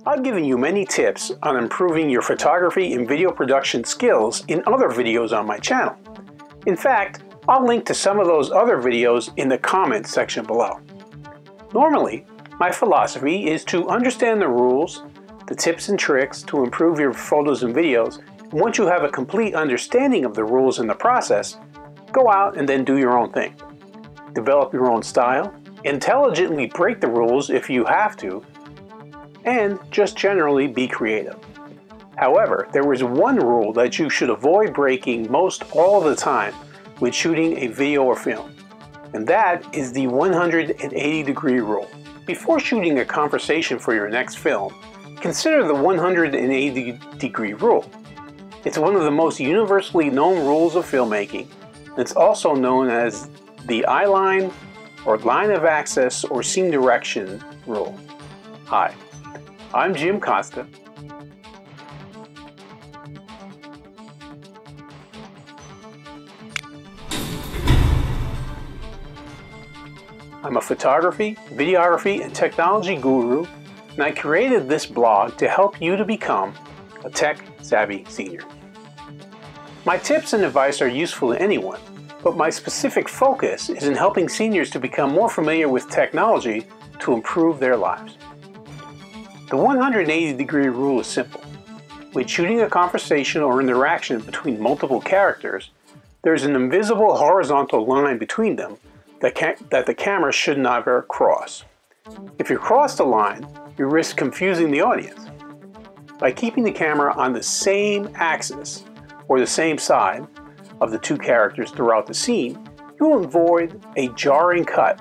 I've given you many tips on improving your photography and video production skills in other videos on my channel. In fact, I'll link to some of those other videos in the comments section below. Normally, my philosophy is to understand the rules, the tips and tricks to improve your photos and videos, and once you have a complete understanding of the rules and the process, go out and then do your own thing. Develop your own style, intelligently break the rules if you have to, and just generally be creative. However, there is one rule that you should avoid breaking most all the time when shooting a video or film, and that is the 180-degree rule. Before shooting a conversation for your next film, consider the 180-degree rule. It's one of the most universally known rules of filmmaking. It's also known as the eye line or line of access or scene direction rule. Hi, I'm Jim Costa. I'm a photography, videography, and technology guru, and I created this blog to help you to become a tech-savvy senior. My tips and advice are useful to anyone, but my specific focus is in helping seniors to become more familiar with technology to improve their lives. The 180-degree rule is simple. When shooting a conversation or interaction between multiple characters, there's an invisible horizontal line between them that the camera should never cross. If you cross the line, you risk confusing the audience. By keeping the camera on the same axis or the same side of the two characters throughout the scene, you will avoid a jarring cut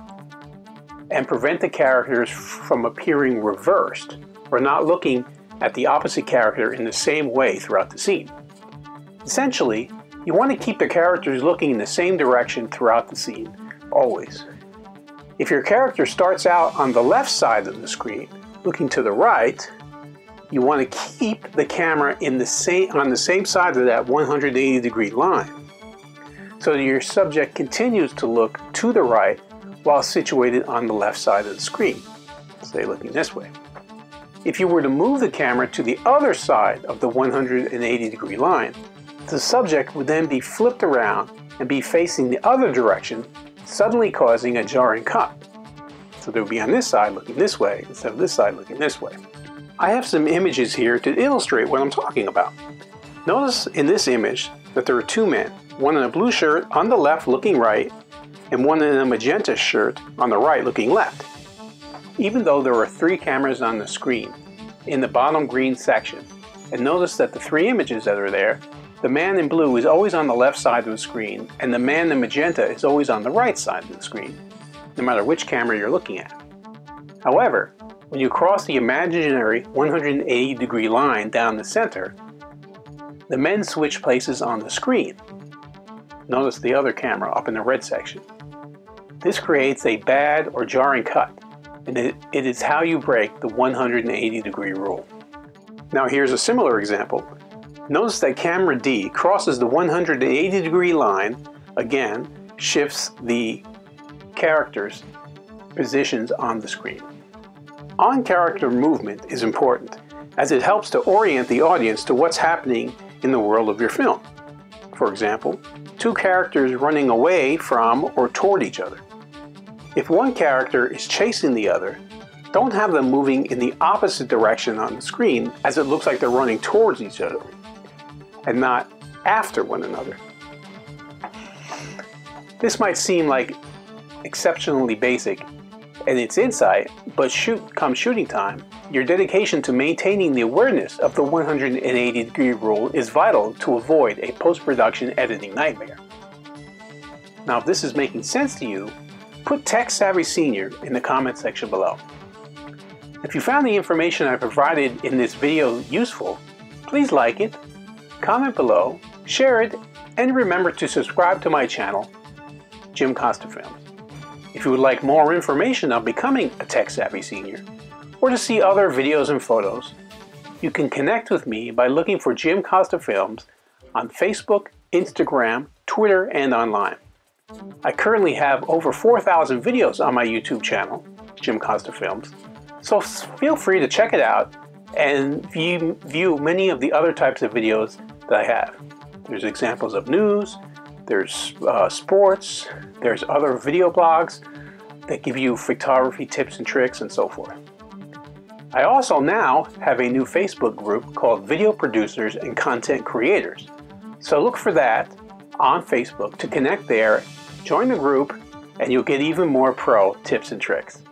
and prevent the characters from appearing reversed or not looking at the opposite character in the same way throughout the scene. Essentially, you want to keep the characters looking in the same direction throughout the scene, always. If your character starts out on the left side of the screen, looking to the right, you want to keep the camera on the same side of that 180-degree line, so that your subject continues to look to the right while situated on the left side of the screen, say looking this way. If you were to move the camera to the other side of the 180-degree line, the subject would then be flipped around and be facing the other direction, suddenly causing a jarring cut. So they would be on this side looking this way instead of this side looking this way. I have some images here to illustrate what I'm talking about. Notice in this image that there are two men, one in a blue shirt on the left looking right, and one in a magenta shirt on the right looking left. Even though there are three cameras on the screen in the bottom green section, and notice that the three images that are there, the man in blue is always on the left side of the screen, and the man in magenta is always on the right side of the screen, no matter which camera you're looking at. However, when you cross the imaginary 180-degree line down the center, the men switch places on the screen. Notice the other camera up in the red section. This creates a bad or jarring cut, and it is how you break the 180-degree rule. Now here's a similar example. Notice that camera D crosses the 180-degree line, again, shifts the characters' positions on the screen. On-character movement is important, as it helps to orient the audience to what's happening in the world of your film. For example, two characters running away from or toward each other. If one character is chasing the other, don't have them moving in the opposite direction on the screen, as it looks like they're running towards each other and not after one another. This might seem like exceptionally basic in its insight, but come shooting time, your dedication to maintaining the awareness of the 180-degree rule is vital to avoid a post-production editing nightmare. Now, if this is making sense to you, put Tech Savvy Senior in the comment section below. If you found the information I provided in this video useful, please like it, comment below, share it, and remember to subscribe to my channel, Jim Costa Films. If you would like more information on becoming a Tech Savvy Senior, or to see other videos and photos, you can connect with me by looking for Jim Costa Films on Facebook, Instagram, Twitter, and online. I currently have over 4,000 videos on my YouTube channel, Jim Costa Films, So feel free to check it out and view many of the other types of videos that I have. There's examples of news, there's sports, there's other video blogs that give you photography tips and tricks and so forth. I also now have a new Facebook group called Video Producers and Content Creators. So look for that on Facebook to connect there, join the group, and you'll get even more pro tips and tricks.